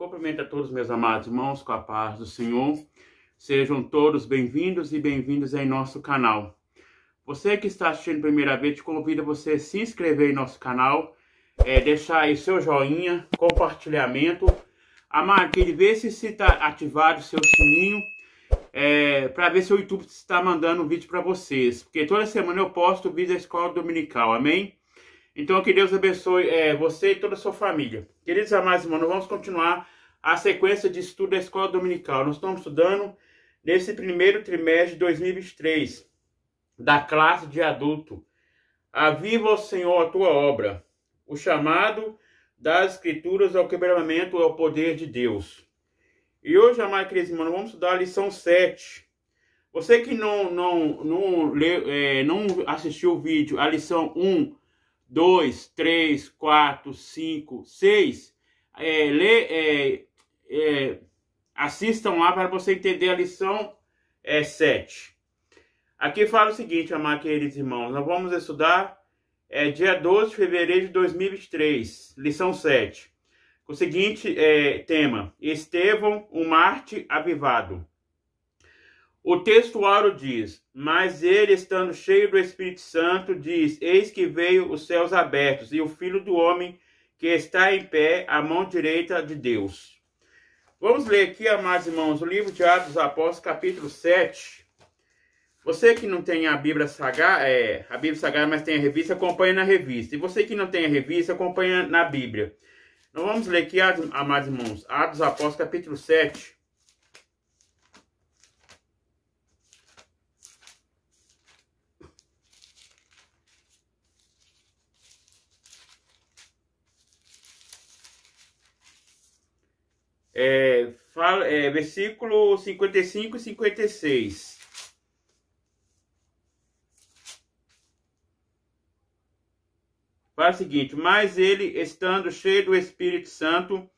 Cumprimento a todos meus amados irmãos com a paz do Senhor. Sejam todos bem-vindos e bem-vindas em nosso canal. Você que está assistindo a primeira vez, te convido a você se inscrever em nosso canal, deixar aí seu joinha, compartilhamento, amar aquele, ver se está ativado o seu sininho, para ver se o YouTube está mandando um vídeo para vocês, porque toda semana eu posto vídeo da escola dominical, amém? Então que Deus abençoe você e toda a sua família. Queridos amados irmãos, nós vamos continuar a sequência de estudo da escola dominical. Nós estamos estudando nesse primeiro trimestre de 2023, da classe de adulto. Aviva, ó Senhor, a tua obra, o chamado das escrituras ao quebrantamento ao poder de Deus. E hoje, amados queridos irmãos, nós vamos estudar a lição 7. Você que não assistiu o vídeo, a lição 1, 2, 3, 4, 5, 6, assistam lá para você entender a lição 7. Aqui fala o seguinte, amados queridos irmãos, nós vamos estudar dia 12 de fevereiro de 2023, lição 7, com o seguinte tema: Estevão, um Marte avivado. O textuário diz: mas ele, estando cheio do Espírito Santo, diz: eis que veio os céus abertos, e o Filho do Homem que está em pé, à mão direita de Deus. Vamos ler aqui, amados irmãos, o livro de Atos dos Apóstolos, capítulo 7. Você que não tem a Bíblia Sagrada, mas tem a revista, acompanha na revista. E você que não tem a revista, acompanha na Bíblia. Então vamos ler aqui, amados irmãos, Atos dos Apóstolos, capítulo 7. Versículo 55 e 56. Fala o seguinte: mas ele, estando cheio do Espírito Santo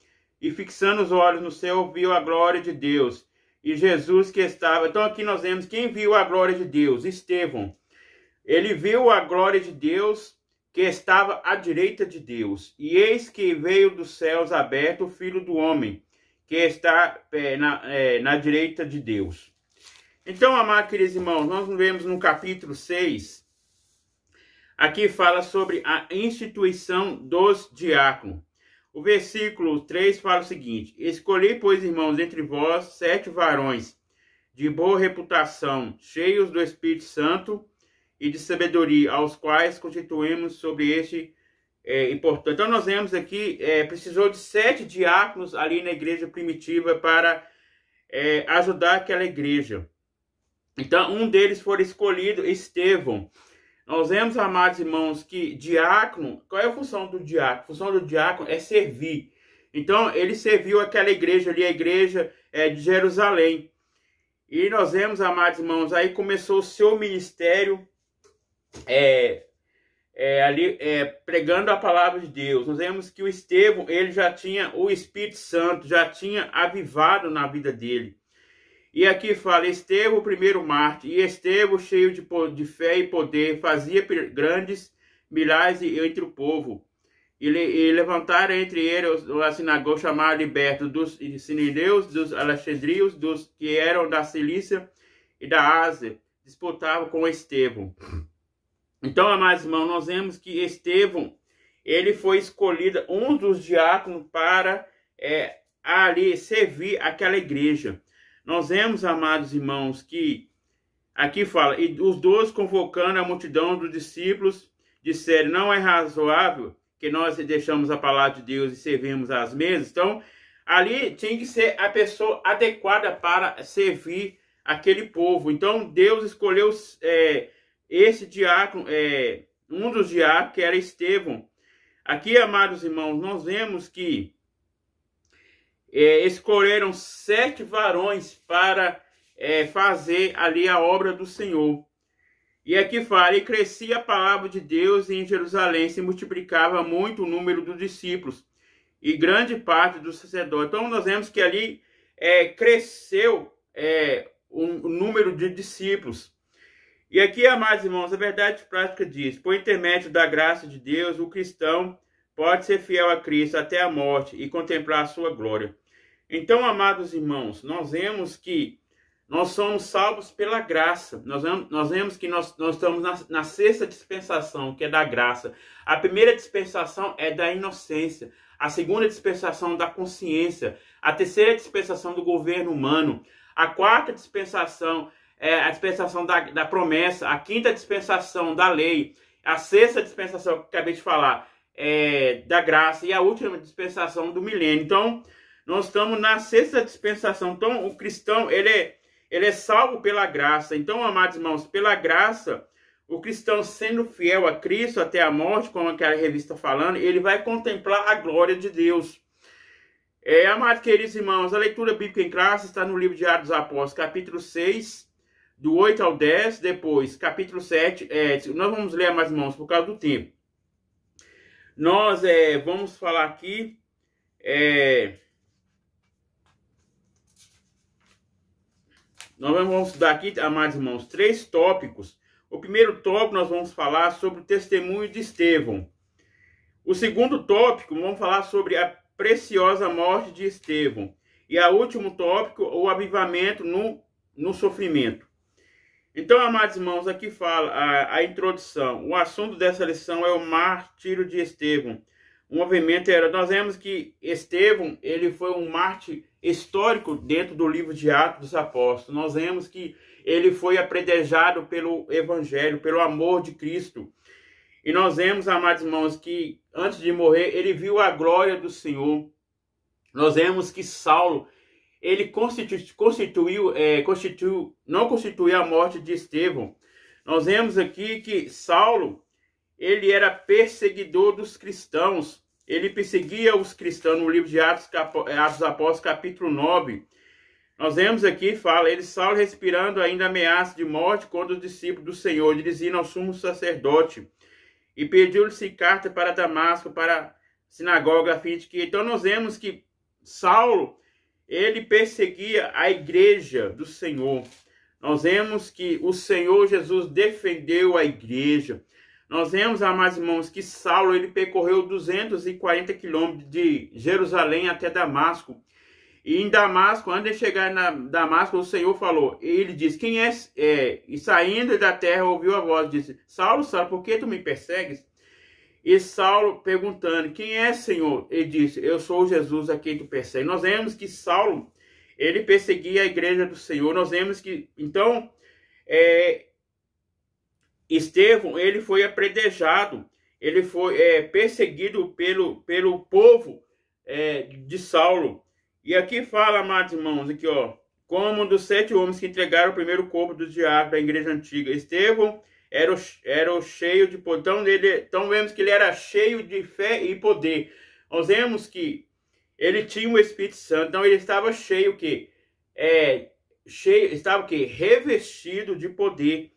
e fixando os olhos no céu, viu a glória de Deus e Jesus que estava. Então aqui nós vemos quem viu a glória de Deus: Estevão. Ele viu a glória de Deus que estava à direita de Deus. E eis que veio dos céus aberto o Filho do Homem, que está na direita de Deus. Então, amados queridos irmãos, nós vemos no capítulo 6, aqui fala sobre a instituição dos diáconos. O versículo 3 fala o seguinte: escolhi, pois, irmãos, entre vós 7 varões de boa reputação, cheios do Espírito Santo e de sabedoria, aos quais constituímos sobre este importante. Então nós vemos aqui, precisou de 7 diáconos ali na igreja primitiva para ajudar aquela igreja. Então um deles foi escolhido, Estevão. Nós vemos, amados irmãos, que diácono, qual é a função do diácono? A função do diácono é servir. Então ele serviu aquela igreja ali, a igreja de Jerusalém. E nós vemos, amados irmãos, aí começou o seu ministério pregando a palavra de Deus. Nós vemos que o Estevão, ele já tinha o Espírito Santo, já tinha avivado na vida dele. E aqui fala: Estevão, o primeiro mártir, e Estevão, cheio de fé e poder, fazia grandes milagres entre o povo. E levantaram entre eles a sinagoga chamada liberta dos sinineus, dos alexandrios, dos que eram da Cilícia e da Ásia, disputavam com Estevão. Então, amados irmãos, nós vemos que Estevão, ele foi escolhido, um dos diáconos, para ali servir aquela igreja. Nós vemos, amados irmãos, que aqui fala: e os 12, convocando a multidão dos discípulos, disseram: não é razoável que nós deixamos a palavra de Deus e servimos às mesas. Então, ali tinha que ser a pessoa adequada para servir aquele povo. Então, Deus escolheu esse diácono, um dos diáconos, que era Estevão. Aqui, amados irmãos, nós vemos que escolheram 7 varões para fazer ali a obra do Senhor. E aqui fala: e crescia a palavra de Deus, e em Jerusalém se multiplicava muito o número dos discípulos e grande parte dos sacerdotes. Então nós vemos que ali cresceu o número de discípulos. E aqui, amados irmãos, a verdade prática diz: por intermédio da graça de Deus, o cristão pode ser fiel a Cristo até a morte e contemplar a sua glória. Então, amados irmãos, nós vemos que nós somos salvos pela graça. Nós vemos que nós estamos na sexta dispensação, que é da graça. A primeira dispensação é da inocência. A segunda dispensação da consciência. A terceira dispensação do governo humano. A quarta dispensação é a dispensação da promessa. A quinta dispensação da lei. A sexta dispensação que eu acabei de falar é da graça. E a última dispensação do milênio. Então, nós estamos na sexta dispensação. Então, o cristão, ele é salvo pela graça. Então, amados irmãos, pela graça, o cristão sendo fiel a Cristo até a morte, como aquela revista está falando, ele vai contemplar a glória de Deus. Amados queridos irmãos, a leitura bíblica em classe está no livro de Atos dos Apóstolos, capítulo 6, do 8 ao 10, depois, capítulo 7, nós vamos ler, amados irmãos, por causa do tempo. Nós vamos falar aqui, nós vamos estudar aqui, amados irmãos, 3 tópicos. O primeiro tópico nós vamos falar sobre o testemunho de Estevão. O segundo tópico, vamos falar sobre a preciosa morte de Estevão. E o último tópico, o avivamento no sofrimento. Então, amados irmãos, aqui fala a introdução. O assunto dessa lição é o martírio de Estevão. O movimento nós vemos que Estevão, ele foi um mártir histórico dentro do livro de Atos dos Apóstolos. Nós vemos que ele foi apredejado pelo evangelho, pelo amor de Cristo. E nós vemos, amados irmãos, que antes de morrer, ele viu a glória do Senhor. Nós vemos que Saulo, ele não constituiu a morte de Estevão. Nós vemos aqui que Saulo, ele era perseguidor dos cristãos. Ele perseguia os cristãos no livro de Atos dos Apóstolos, capítulo 9. Nós vemos aqui, Saulo respirando ainda ameaça de morte contra os discípulos do Senhor, dirigindo ao sumo sacerdote. E pediu-lhe carta para Damasco, para a sinagoga, a fim de que... Então nós vemos que Saulo, ele perseguia a igreja do Senhor. Nós vemos que o Senhor Jesus defendeu a igreja. Nós vemos, amados irmãos, que Saulo, ele percorreu 240 quilômetros de Jerusalém até Damasco. E em Damasco, antes de chegar em Damasco, o Senhor falou, ele disse, quem é? E saindo da terra, ouviu a voz, disse, Saulo, Saulo, por que tu me persegues? E Saulo perguntando, quem é, Senhor? Ele disse, eu sou Jesus a quem tu persegues. Nós vemos que Saulo, ele perseguia a igreja do Senhor. Nós vemos que, então, Estevão, ele foi apredejado, ele foi perseguido pelo povo de Saulo. E aqui fala, amados irmãos, aqui ó, como dos 7 homens que entregaram o primeiro corpo do diabo da igreja antiga. Estevão era o cheio de poder. Então vemos que ele era cheio de fé e poder. Nós vemos que ele tinha o Espírito Santo, então ele estava cheio o quê? Estava o quê? Revestido de poder.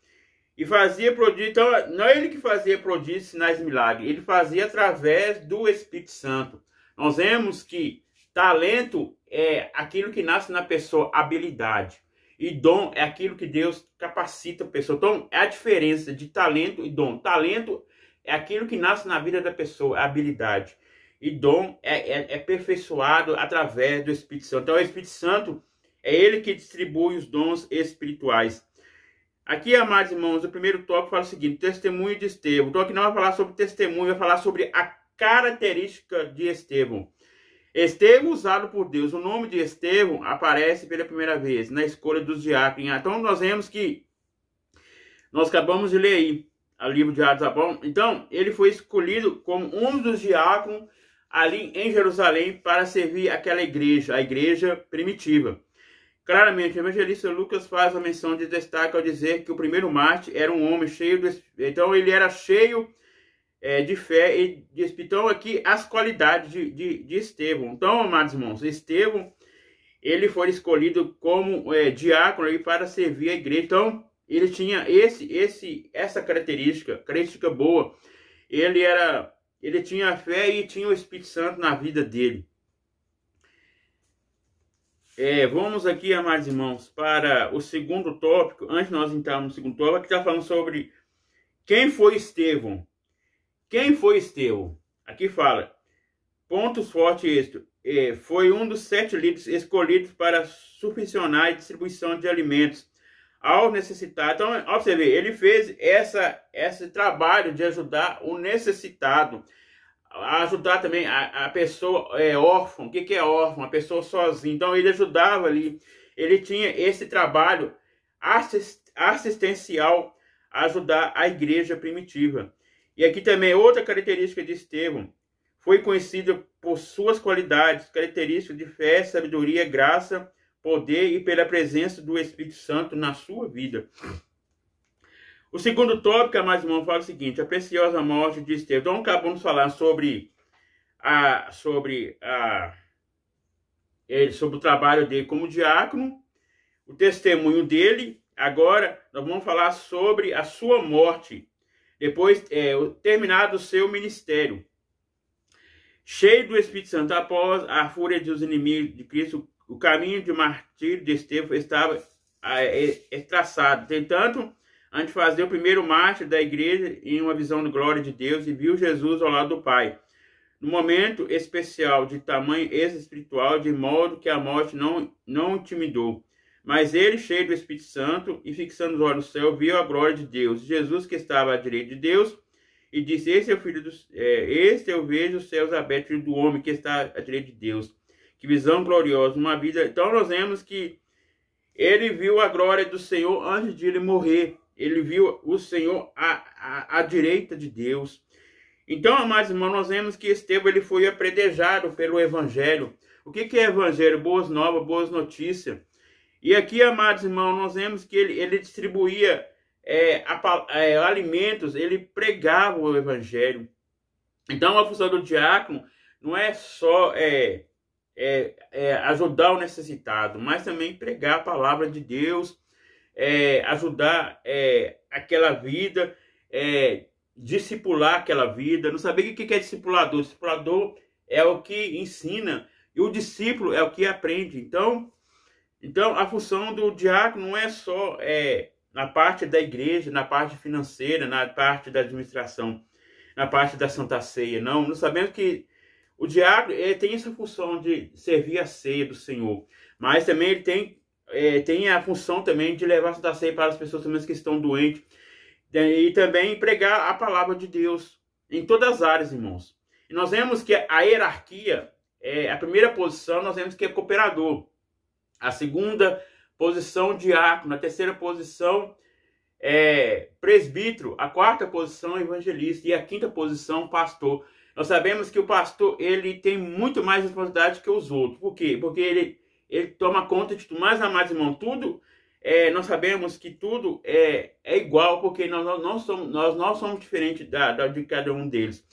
E fazia prodígio, então não é ele que fazia prodígios, sinais e milagres, ele fazia através do Espírito Santo. Nós vemos que talento é aquilo que nasce na pessoa, habilidade. E dom é aquilo que Deus capacita a pessoa. Então, é a diferença de talento e dom. Talento é aquilo que nasce na vida da pessoa, a habilidade. E dom é aperfeiçoado através do Espírito Santo. Então, o Espírito Santo é ele que distribui os dons espirituais. Aqui, amados irmãos, o primeiro tópico fala o seguinte, testemunho de Estevão. Então, aqui não vai falar sobre testemunho, vai falar sobre a característica de Estevão. Estevão usado por Deus. O nome de Estevão aparece pela primeira vez na escolha dos diáconos. Então, nós vemos que nós acabamos de ler aí o livro de Atos. Então, ele foi escolhido como um dos diáconos ali em Jerusalém para servir aquela igreja, a igreja primitiva. Claramente, o evangelista Lucas faz a menção de destaque ao dizer que o primeiro mártir era um homem cheio de... Então, ele era cheio de fé e de Espírito. Então, aqui as qualidades de Estevão. Então, amados irmãos, Estevão, ele foi escolhido como diácono aí para servir a igreja. Então, ele tinha essa característica boa. Ele tinha fé e tinha o Espírito Santo na vida dele. Vamos aqui, amados irmãos, para o segundo tópico. Antes de nós entrarmos no segundo tópico, aqui está falando sobre quem foi Estevão. Quem foi Estevão? Aqui fala, pontos fortes este. Foi um dos 7 líderes escolhidos para supervisionar a distribuição de alimentos ao necessitado. Então, ó, você vê, ele fez esse trabalho de ajudar o necessitado, ajudar também a pessoa órfã. O que é órfã? Uma pessoa sozinha. Então, ele ajudava ali, ele tinha esse trabalho assistencial a ajudar a igreja primitiva. E aqui também outra característica de Estevão: foi conhecido por suas qualidades, características de fé, sabedoria, graça, poder e pela presença do Espírito Santo na sua vida. O segundo tópico, amados irmãos, fala o seguinte: a preciosa morte de Estevão. Então, acabamos de falar sobre o trabalho dele como diácono, o testemunho dele. Agora, nós vamos falar sobre a sua morte, depois, terminado o seu ministério. Cheio do Espírito Santo, após a fúria dos inimigos de Cristo, o caminho de martírio de Estevão estava traçado. Tentando, antes de fazer o primeiro mártir da igreja em uma visão de glória de Deus, e viu Jesus ao lado do Pai. No momento especial de tamanho espiritual, de modo que a morte não intimidou. Mas ele, cheio do Espírito Santo e fixando os olhos no céu, viu a glória de Deus. Jesus, que estava à direita de Deus, e disse: este eu vejo os céus abertos, filho do homem que está à direita de Deus. Que visão gloriosa, uma vida. Então nós vemos que ele viu a glória do Senhor antes de ele morrer. Ele viu o Senhor à direita de Deus. Então, amados irmãos, nós vemos que Estevão ele foi apredejado pelo Evangelho. O que é Evangelho? Boas novas, boas notícias. E aqui, amados irmãos, nós vemos que ele distribuía alimentos, ele pregava o Evangelho. Então, a função do diácono não é só ajudar o necessitado, mas também pregar a palavra de Deus, ajudar aquela vida, discipular aquela vida. Não saber o que é discipulador. Discipulador é o que ensina e o discípulo é o que aprende. Então a função do diácono não é só na parte da igreja, na parte financeira, na parte da administração, na parte da Santa Ceia. Não, nós sabemos que o diácono tem essa função de servir a ceia do Senhor, mas também ele tem a função também de levar a Santa Ceia para as pessoas também que estão doentes, e também pregar a palavra de Deus em todas as áreas, irmãos. E nós vemos que a hierarquia, a primeira posição, nós vemos que é cooperador. A segunda posição, diácono. A terceira posição, presbítero. A quarta posição, evangelista. E a quinta posição, pastor. Nós sabemos que o pastor ele tem muito mais responsabilidade que os outros. Por quê? Porque ele toma conta de tudo. Mas, amados irmãos, tudo, nós sabemos que tudo é igual, porque nós não somos diferentes de cada um deles.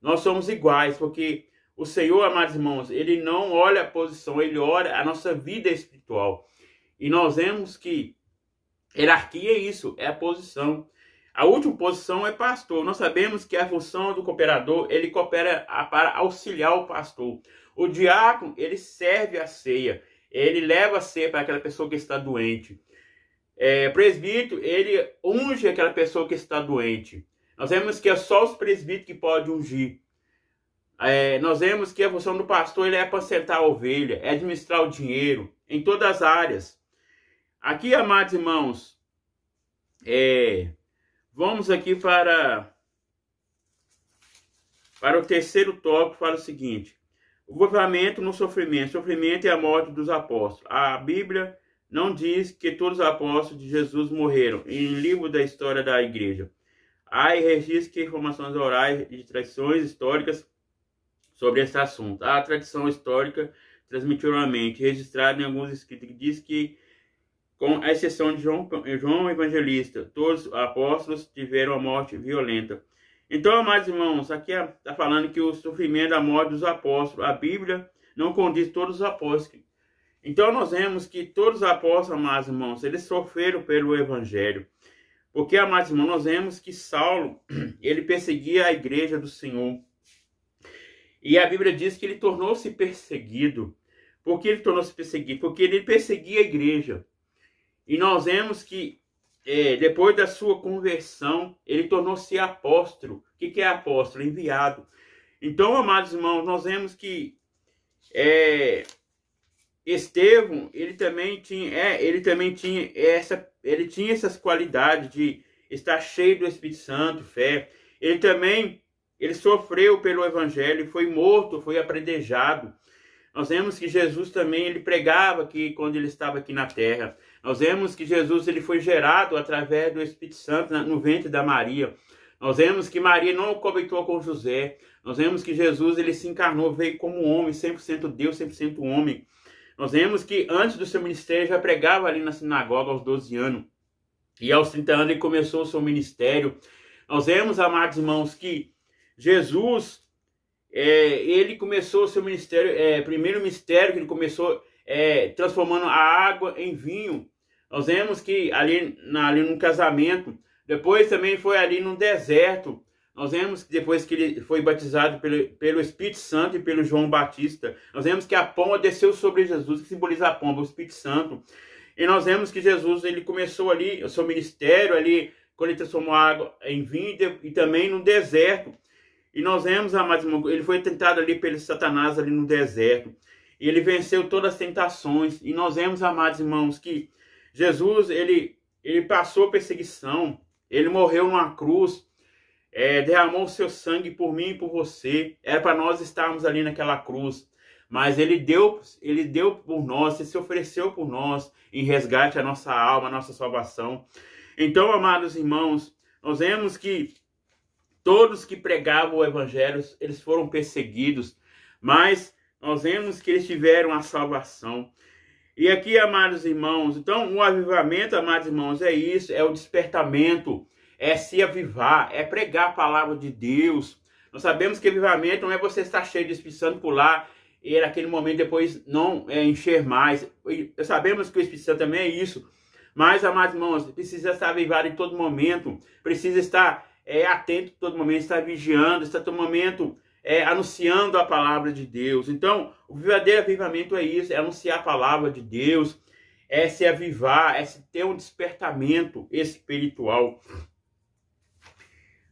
Nós somos iguais, porque o Senhor, amados irmãos, ele não olha a posição, ele olha a nossa vida espiritual. E nós vemos que hierarquia é isso, é a posição. A última posição é pastor. Nós sabemos que a função do cooperador, ele coopera para auxiliar o pastor. O diácono, ele serve a ceia. Ele leva a ceia para aquela pessoa que está doente. Presbítero, ele unge aquela pessoa que está doente. Nós vemos que é só os presbíteros que podem ungir. Nós vemos que a função do pastor ele é apacentar a ovelha, é administrar o dinheiro, em todas as áreas. Aqui, amados irmãos, vamos aqui para o terceiro tópico, fala o seguinte: o envolvimento no sofrimento. Sofrimento é a morte dos apóstolos. A Bíblia não diz que todos os apóstolos de Jesus morreram. Em livro da história da igreja, há registros que informações orais de tradições históricas sobre esse assunto. A tradição histórica transmitiu oralmente, registrada em alguns escritos, que diz que, com a exceção de João Evangelista, todos os apóstolos tiveram a morte violenta. Então, amados irmãos, aqui está falando que o sofrimento da morte dos apóstolos, a Bíblia não condiz todos os apóstolos. Então, nós vemos que todos os apóstolos, amados irmãos, eles sofreram pelo Evangelho. Porque, amados irmãos, nós vemos que Saulo, ele perseguia a igreja do Senhor. E a Bíblia diz que ele tornou-se perseguido. Por que ele tornou-se perseguido? Porque ele perseguia a igreja. E nós vemos que, depois da sua conversão, ele tornou-se apóstolo. O que é apóstolo? Enviado. Então, amados irmãos, nós vemos que Estevão, ele também tinha essas qualidades de estar cheio do Espírito Santo, fé. Ele sofreu pelo evangelho, foi morto, foi apredejado. Nós vemos que Jesus também, ele pregava aqui quando ele estava aqui na terra. Nós vemos que Jesus, ele foi gerado através do Espírito Santo no ventre da Maria. Nós vemos que Maria não o coabitou com José. Nós vemos que Jesus, ele se encarnou, veio como homem, 100% Deus, 100% homem. Nós vemos que antes do seu ministério, já pregava ali na sinagoga aos 12 anos. E aos 30 anos ele começou o seu ministério. Nós vemos, amados irmãos, que Jesus, ele começou o seu ministério, primeiro ministério que ele começou transformando a água em vinho. Nós vemos que ali no casamento, depois também foi ali no deserto. Nós vemos que depois que ele foi batizado pelo Espírito Santo e pelo João Batista, nós vemos que a pomba desceu sobre Jesus, que simboliza a pomba, o Espírito Santo. E nós vemos que Jesus, ele começou ali o seu ministério ali, quando ele transformou a água em vinho e também no deserto. E nós vemos, amados irmãos, ele foi tentado ali pelo Satanás ali no deserto. E ele venceu todas as tentações. E nós vemos, amados irmãos, que Jesus, ele passou perseguição. Ele morreu numa cruz. Derramou o seu sangue por mim e por você. Era para nós estarmos ali naquela cruz. Mas ele deu por nós, ele se ofereceu por nós em resgate à nossa alma, à nossa salvação. Então, amados irmãos, nós vemos que todos que pregavam o evangelho, eles foram perseguidos, mas nós vemos que eles tiveram a salvação. E aqui, amados irmãos, então o avivamento, amados irmãos, é isso, é o despertamento, é se avivar, é pregar a palavra de Deus. Nós sabemos que avivamento não é você estar cheio de Espírito Santo por lá e naquele momento depois não encher mais. Sabemos que o Espírito Santo também é isso. Mas, amados irmãos, precisa estar avivado em todo momento, precisa estar atento em todo momento, estar vigiando, estar em todo momento anunciando a palavra de Deus. Então, o verdadeiro avivamento é isso, é anunciar a palavra de Deus, é se avivar, é ter um despertamento espiritual.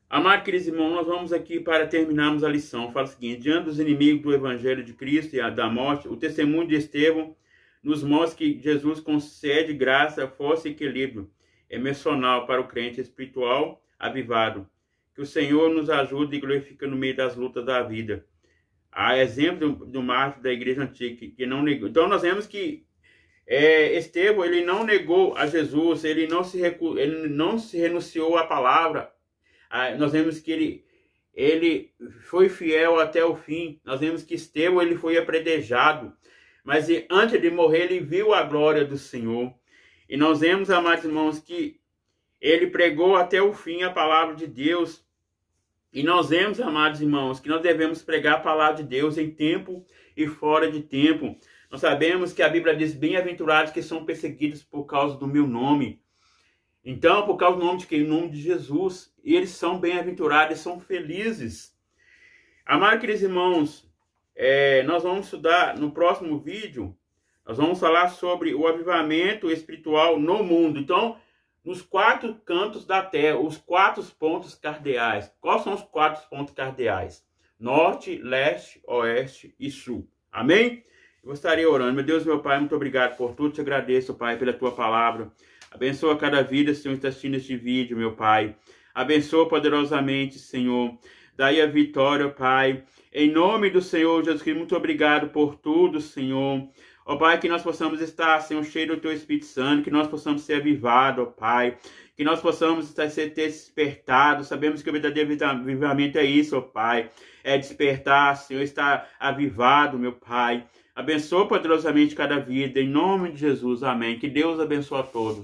Amados queridos irmãos, nós vamos aqui para terminarmos a lição. Fala o seguinte: diante dos inimigos do evangelho de Cristo e da morte, o testemunho de Estevão nos mostra que Jesus concede graça, força e equilíbrio emocional para o crente espiritual avivado. Que o Senhor nos ajude e glorifique no meio das lutas da vida. Há exemplo do mártir da igreja antiga que não negou. Então nós vemos que Estevão, ele não negou a Jesus, ele não se renunciou à palavra. Nós vemos que ele foi fiel até o fim. Nós vemos que Estevão, ele foi apredejado. Mas antes de morrer, ele viu a glória do Senhor. E nós vemos, amados irmãos, que ele pregou até o fim a palavra de Deus. E nós vemos, amados irmãos, que nós devemos pregar a palavra de Deus em tempo e fora de tempo. Nós sabemos que a Bíblia diz: bem-aventurados que são perseguidos por causa do meu nome. Então, por causa do nome de quem? O nome de Jesus. E eles são bem-aventurados, eles são felizes. Amados queridos irmãos, nós vamos estudar no próximo vídeo, nós vamos falar sobre o avivamento espiritual no mundo. Então, nos 4 cantos da terra, os 4 pontos cardeais. Quais são os 4 pontos cardeais? Norte, leste, oeste e sul. Amém? Eu estarei orando. Meu Deus, meu Pai, muito obrigado por tudo. Te agradeço, Pai, pela tua palavra. Abençoa cada vida, Senhor, que está assistindo este vídeo, meu Pai. Abençoa poderosamente, Senhor. Daí a vitória, Pai. Em nome do Senhor Jesus Cristo, muito obrigado por tudo, Senhor. Ó Pai, que nós possamos estar, Senhor, cheio do Teu Espírito Santo, que nós possamos ser avivados, ó Pai, que nós possamos ter despertado. Sabemos que o verdadeiro avivamento é isso, ó Pai, é despertar, Senhor, estar avivado, meu Pai. Abençoa poderosamente cada vida, em nome de Jesus, amém. Que Deus abençoe a todos.